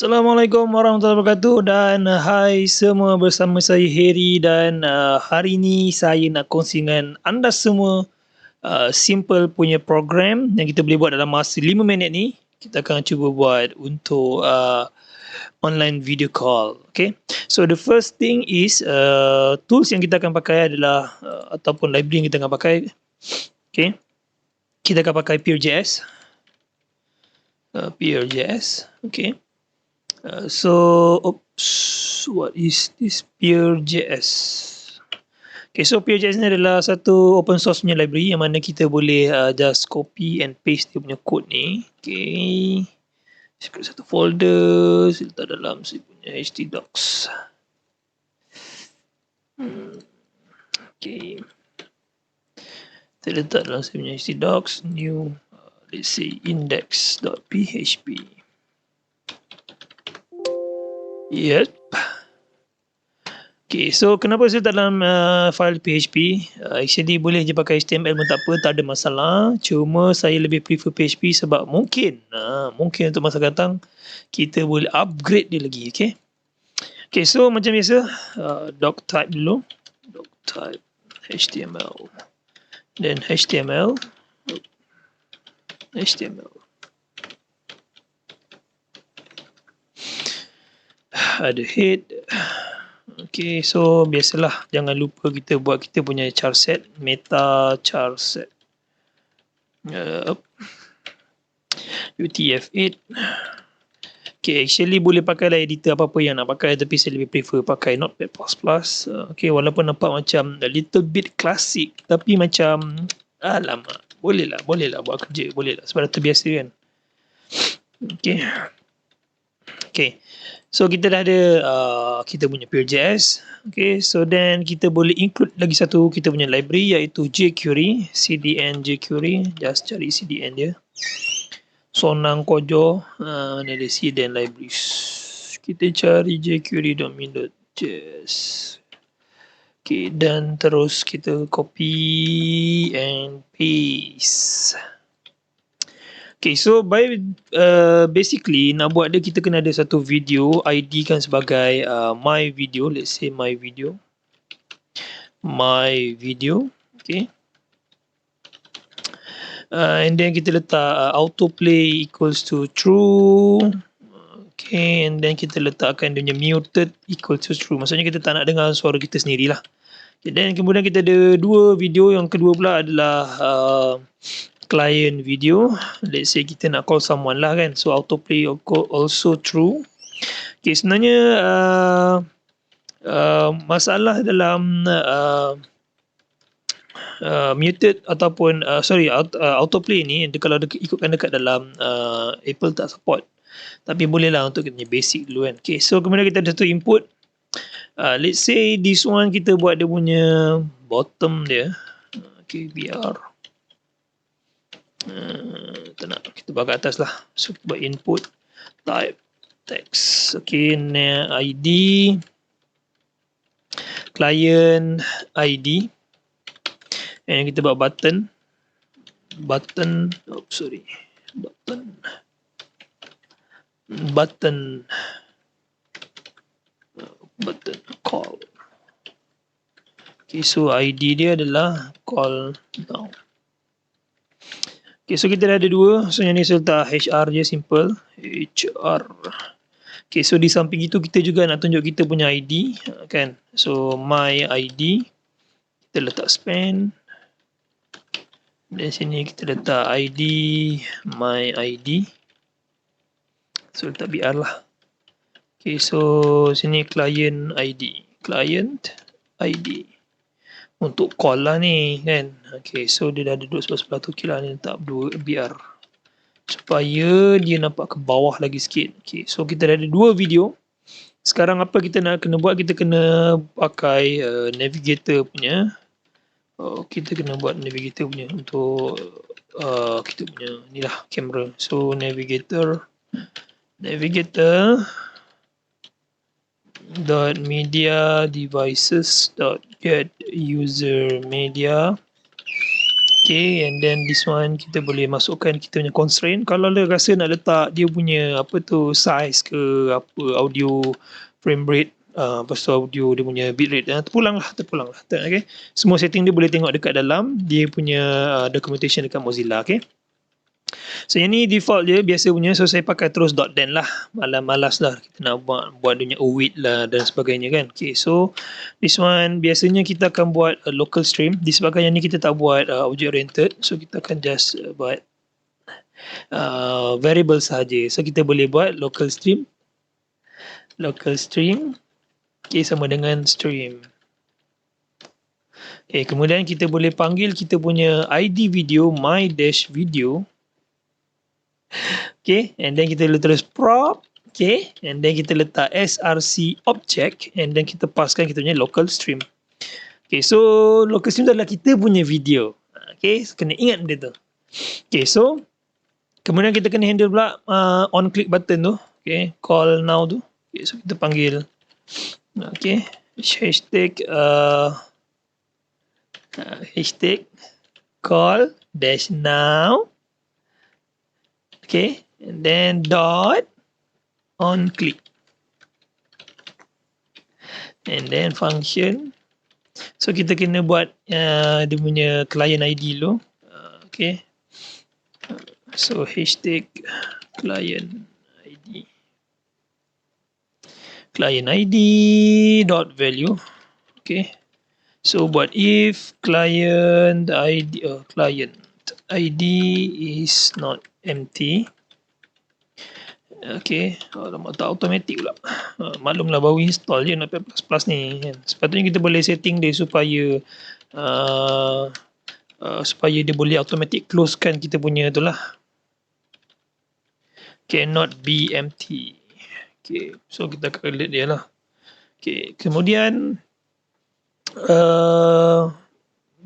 Assalamualaikum warahmatullahi wabarakatuh dan hai semua, bersama saya Heri dan hari ini saya nak kongsi dengan anda semua simple punya program yang kita boleh buat dalam masa 5 minit ni. Kita akan cuba buat untuk online video call. Okay, so the first thing is tools yang kita akan pakai adalah ataupun library yang kita akan pakai. Okay, kita akan pakai PeerJS. Okay. What is this PeerJS? Okay, so PeerJS ni adalah satu open source punya library yang mana kita boleh just copy and paste dia punya code ni. Okay, saya create satu folder, saya letak dalam saya punya htdocs. Okay, saya letak dalam saya punya htdocs, new, let's say index.php. Yep. Okay, so kenapa saya letak dalam file PHP? Actually boleh je pakai HTML pun tak ada masalah. Cuma saya lebih prefer PHP sebab mungkin untuk masa datang kita boleh upgrade dia lagi. Okay. Okay, so macam biasa doc type dulu. Doc type HTML. Then HTML. Ada head. Okay, so biasalah jangan lupa kita buat kita punya char set, meta char set. UTF-8. Okay, actually boleh pakai lah editor apa-apa yang nak pakai, tapi saya lebih prefer pakai Notepad++. Okay, walaupun nampak macam a little bit classic, tapi macam alamak, boleh lah buat kerja, boleh lah sebab dah terbiasa kan. Okay. Okay, so kita dah ada kita punya PeerJS. Okay, so then kita boleh include lagi satu kita punya library iaitu jQuery, cdn jQuery. Just cari cdn dia. Sonang kojo, ni ada cdn libraries. Kita cari jQuery.min.js. Okay, dan terus kita copy and paste. Okay, so basically nak buat dia kita kena ada satu video, ID kan sebagai my video, let's say my video. Okay. And then kita letak autoplay equals to true. Okay, and then kita letakkan dia punya muted equals to true. Maksudnya kita tak nak dengar suara kita sendirilah. Okay, then kemudian kita ada dua video, yang kedua pula adalah client video. Let's say kita nak call someone lah kan, so autoplay also true. Okay, sebenarnya masalah dalam muted ataupun autoplay ni, kalau ikutkan dekat dalam Apple tak support, tapi boleh lah untuk kita basic dulu kan. Okay, so kemudian kita ada satu input. Let's say this one kita buat dia punya bottom dia. Okay, biar tak nak, kita buat kat atas lah. So kita buat input type text. Okay, ID client ID, and kita buat button call. Okay, so ID dia adalah call now. Okay, so kita dah ada dua. So yang ni saya letak HR je, simple HR. Okay, so di samping itu kita juga nak tunjuk kita punya ID kan. So my ID, kita letak span. Dan sini kita letak ID, my ID. So letak BR lah. Okay, so sini client ID untuk call lah ni kan. Okay, so dia dah ada duduk sebelah tu. Okay lah, ni letak dua BR supaya dia nampak ke bawah lagi sikit. Okay, so kita dah ada dua video. Sekarang apa kita nak kena buat? Kita kena pakai navigator punya. Kita kena buat navigator punya untuk kita punya ni lah, kamera. So navigator dot media devices dot get user media. Okay, and then this one kita boleh masukkan kita punya constraint. Kalau dia rasa nak letak dia punya apa tu size ke apa audio frame rate, lepas tu audio dia punya bitrate, terpulang lah. Okay, semua setting dia boleh tengok dekat dalam dia punya documentation dekat Mozilla. Okay, so yang ni default je biasa punya, so saya pakai terus .den lah. Malas lah kita nak buat dia punya await lah dan sebagainya kan. Okay, so this one biasanya kita akan buat local stream. Disebabkan yang ni kita tak buat object oriented, so kita akan just buat variable sahaja. So kita boleh buat local stream, okay, sama dengan stream. Okay, kemudian kita boleh panggil kita punya ID video my-video. Okay, and then kita terus prop, okay, and then kita letak src object, and then kita passkan kita punya local stream. Okay, so local stream tu adalah kita punya video. Okay, so kena ingat benda tu. Okay, so kemudian kita kena handle pula on click button tu. Okay, call now tu. Okay, so kita panggil, okay, hashtag call dash now. Okay, and then dot on click, and then function. So kita kena buat dia punya client ID dulu. Okay, so hashtag client ID dot value. Okay, so buat if client ID is not empty. Okay, alamak, tak automatic pula. Maklumlah baru install je Notepad++ ni kan. Sepatutnya kita boleh setting dia supaya dia boleh automatic closekan kita punya tu lah. Cannot be empty. Okay, so kita akan delete dia lah. Okay, kemudian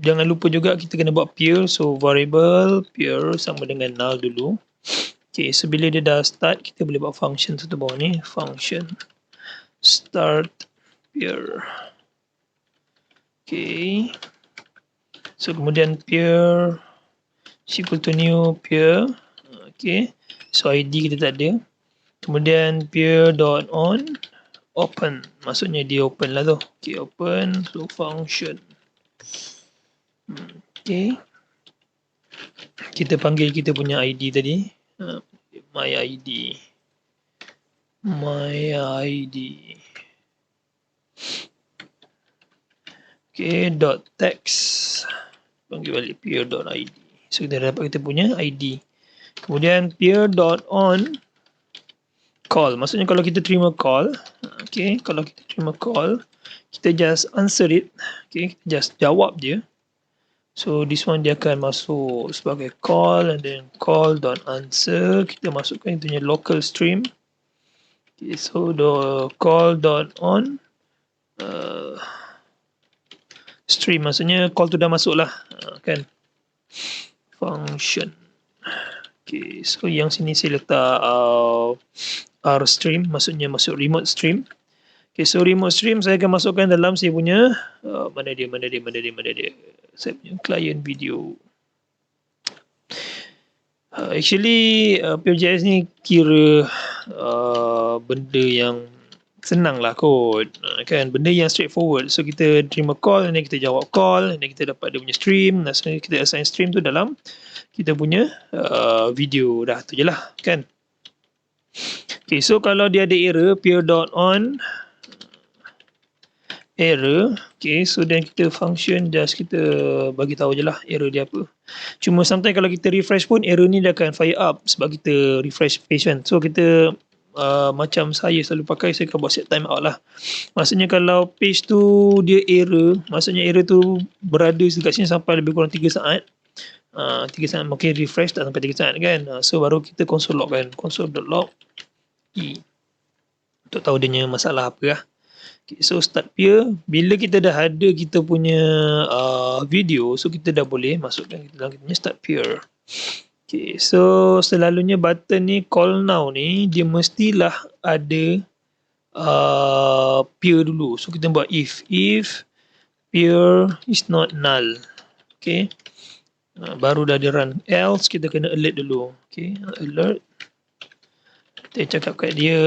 jangan lupa juga kita kena buat peer. So variable peer sama dengan null dulu. Okay, so bila dia dah start, kita boleh buat function satu bawah ni, function start peer. Okay, so kemudian peer equal to new peer. Okay, so ID kita tak ada. Kemudian peer.on open, maksudnya dia open lah tu. Okay, open, so function. Okay, kita panggil kita punya ID tadi, my ID. Okay, dot text, panggil balik peer.id. So kita dapat kita punya ID. Kemudian peer.on call, maksudnya kalau kita terima call, okay, kalau kita terima call, kita just answer it, okay, just jawab je. So this one dia akan masuk sebagai call, and then call.answer, kita masukkan itu punya local stream. Okay, so the call.on stream, maksudnya call tu dah masuk lah kan, function. Okay, so yang sini saya letak R stream, maksudnya masuk remote stream. Okay, so remote stream saya akan masukkan dalam saya punya mana dia saya punya client video. Actually PeerJS ni kira benda yang senang lah kot, kan, benda yang straightforward. So kita terima call, and then kita jawab call, and then kita dapat dia punya stream. Dan so kita assign stream tu dalam kita punya video. Dah tu je lah kan. Okay, so kalau dia ada error, peer.on error, okay, so then kita function just kita bagi tahu je lah error dia apa. Cuma sometimes kalau kita refresh pun error ni dia akan fire up sebab kita refresh page kan. So kita macam saya selalu pakai, saya akan buat set time out lah. Maksudnya kalau page tu dia error, maksudnya error tu berada dekat sini sampai lebih kurang 3 saat. 3 saat mungkin refresh tak sampai 3 saat kan. So baru kita console log kan, console.log untuk tahu dia punya masalah apa lah. Okay, so start peer, bila kita dah ada kita punya video, so kita dah boleh masukkan kita dalam kita punya start peer. Okay, so selalunya button ni call now ni dia mestilah ada peer dulu. So kita buat if peer is not null. Okay, Baru dah dia run. Else kita kena alert dulu. Okay, alert. Kita cakap kat dia,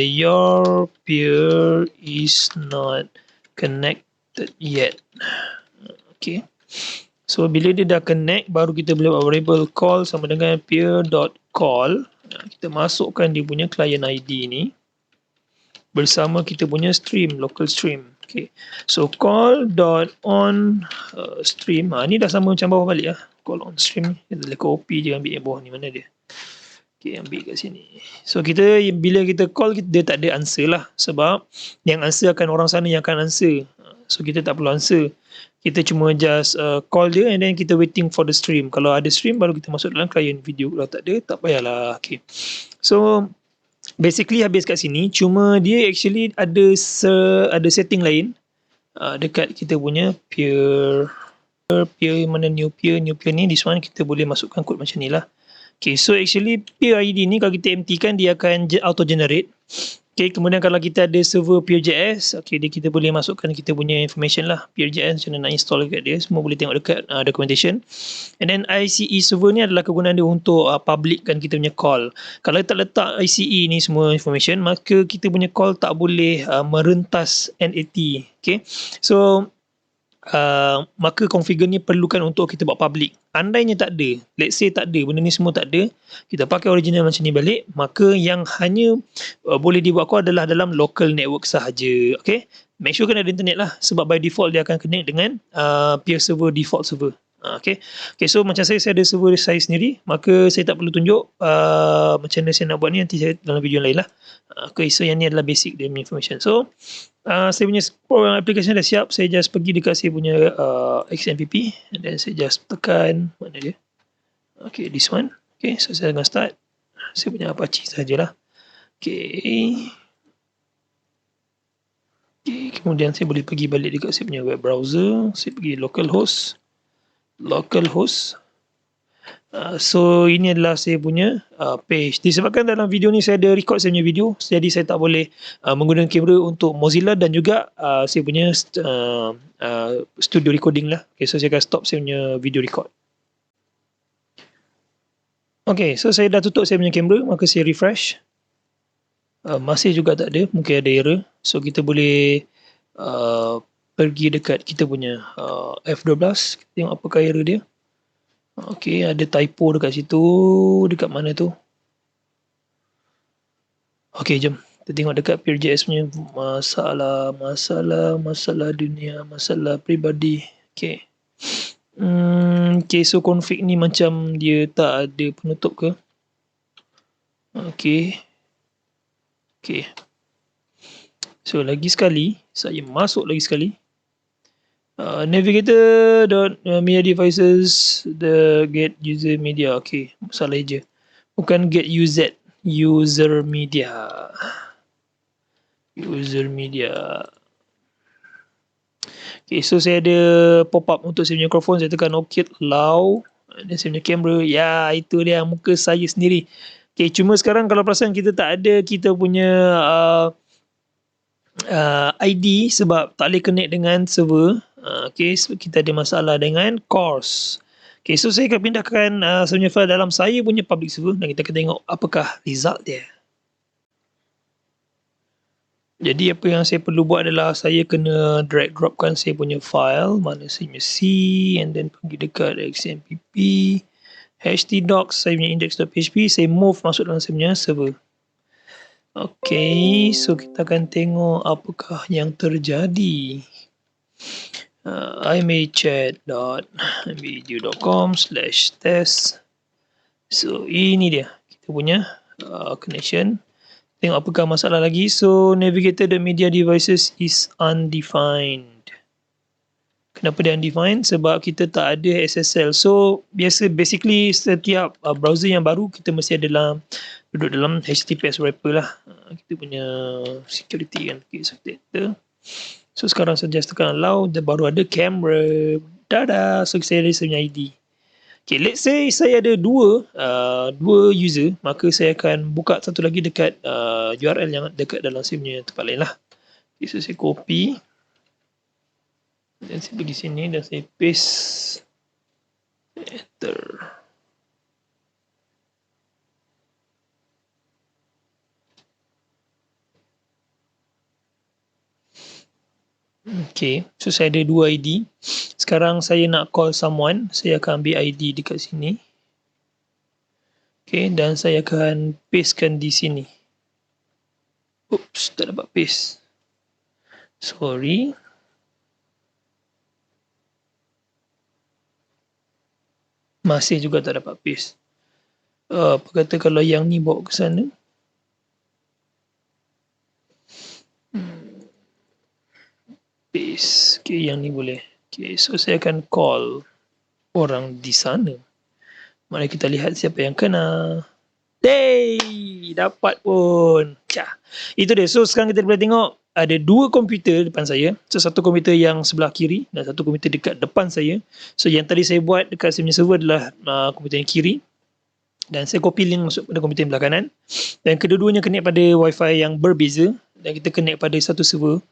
your peer is not connected yet. Okay. So bila dia dah connect, baru kita boleh buat variable call sama dengan peer.call. Kita masukkan dia punya client ID ni bersama kita punya stream, local stream. Okay. So call.on stream. Ni dah sama macam bawah balik lah. Call on stream. Kita boleh copy je, ambil yang bawah ni. Mana dia? Okay, ambil kat sini. So kita, bila kita call, dia tak ada answer lah. Sebab yang answer akan orang sana yang akan answer. So kita tak perlu answer. Kita cuma just call dia and then kita waiting for the stream. Kalau ada stream, baru kita masuk dalam client video. Kalau tak ada, tak payahlah. Okay. So basically habis kat sini. Cuma dia actually ada setting lain dekat kita punya peer mana new peer ni. This one kita boleh masukkan kod macam ni lah. Okay, so actually peer ID ni kalau kita empty kan, dia akan auto generate. Okay, kemudian kalau kita ada server PeerJS, okay, kita boleh masukkan kita punya information lah. PeerJS macam mana nak install dekat dia, semua boleh tengok dekat documentation. And then ICE server ni adalah kegunaan dia untuk publickan kita punya call. Kalau tak letak ICE ni semua information, maka kita punya call tak boleh merentas NAT. Okay, so maka configure ni perlukan untuk kita buat public. Andainya tak ada, let's say tak ada, benda ni semua tak ada, kita pakai original macam ni balik, maka yang hanya boleh dibuat call adalah dalam local network sahaja. Okay, make sure kan ada internet lah, sebab by default dia akan connect dengan peer server, default server. Okay, so macam saya ada server saya sendiri, maka saya tak perlu tunjuk macam mana saya nak buat ni, nanti saya dalam video lain lah. Okay, so yang ni adalah basic dia punya information. So saya punya application dah siap. Saya just pergi dekat saya punya XMPP dan saya just tekan mana dia. Okay, this one. Okay, so saya akan start. Saya punya Apache sajalah. Okay. Okay, kemudian saya boleh pergi balik dekat saya punya web browser. Saya pergi localhost. So ini adalah saya punya page. Disebabkan dalam video ni saya ada record saya punya video, jadi saya tak boleh menggunakan kamera untuk Mozilla dan juga saya punya studio recording lah. Okay, so saya akan stop saya punya video record. Okay, so saya dah tutup saya punya kamera, maka saya refresh. Masih juga tak ada, mungkin ada error. So kita boleh pergi dekat kita punya F12, kita tengok apakah error dia. Okay, ada typo dekat situ. Dekat mana tu? Okay, jom kita tengok dekat PeerJS punya masalah dunia, masalah peribadi. Okay. Okay, so config ni macam dia tak ada penutup ke? Okay. So lagi sekali, saya masuk lagi sekali. Navigator.media devices, the get user media. Okay, salah je. Bukan get user media. Okay, so saya ada pop up untuk saya punya microphone. Saya tekan OK, allow. Dan saya punya kamera. Ya, itu dia muka saya sendiri. Okay, cuma sekarang kalau perasan kita tak ada kita punya ID sebab tak boleh connect dengan server. Okay, so kita ada masalah dengan course. Okay, so saya akan pindahkan sebenarnya file dalam saya punya public server dan kita akan tengok apakah result dia. Jadi apa yang saya perlu buat adalah saya kena drag dropkan saya punya file, mana saya punya C, and then pergi dekat XMPP, htdocs, saya punya index.php, saya move masuk dalam saya punya server. Okay, so kita akan tengok apakah yang terjadi. imachat.video.com/test. So ini dia kita punya connection. Tengok apakah masalah lagi. So navigator the media devices is undefined. Kenapa dia undefined? Sebab kita tak ada SSL. So basically setiap browser yang baru kita mesti ada duduk dalam HTTPS wrapper lah. Kita punya security kan. Okay, so sekarang saya just tekan allow, dan baru ada camera. Dadah. So saya ada punya ID. Okay, let's say saya ada dua user, maka saya akan buka satu lagi dekat URL yang dekat dalam saya punya tempat lain lah. Okay, so saya copy. Dan saya pergi sini dan saya paste. Enter. Okay, so saya ada 2 ID. Sekarang saya nak call someone, saya akan ambil ID dekat sini. Okay, dan saya akan pastekan di sini. Oops, tak dapat paste. Sorry. Masih juga tak dapat paste. Apa kata kalau yang ni bawa ke sana? Paste. Okay, yang ni boleh. Okay, so saya akan call orang di sana. Mari kita lihat siapa yang kena. Hey, dapat pun. Itu dia. So sekarang kita boleh tengok ada 2 komputer depan saya. So satu komputer yang sebelah kiri dan satu komputer dekat depan saya. So yang tadi saya buat dekat saya punya server adalah komputer yang kiri. Dan saya copy link masuk pada komputer yang belah kanan. Dan kedua-duanya connect pada wifi yang berbeza. Dan kita connect pada satu server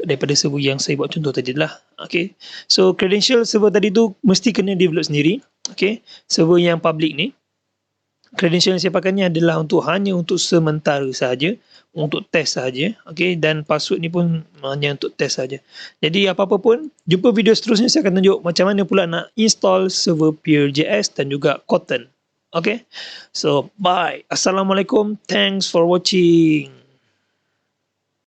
daripada server yang saya buat contoh tadi lah. Okay. So credential server tadi tu mesti kena develop sendiri. Okay. Server yang public ni, credential yang saya pakai ni adalah hanya untuk sementara sahaja, untuk test sahaja. Okay. Dan password ni pun hanya untuk test sahaja. Jadi apa-apa pun, jumpa video seterusnya saya akan tunjuk macam mana pula nak install server PeerJS dan juga Cotton. Okay. So bye. Assalamualaikum. Thanks for watching.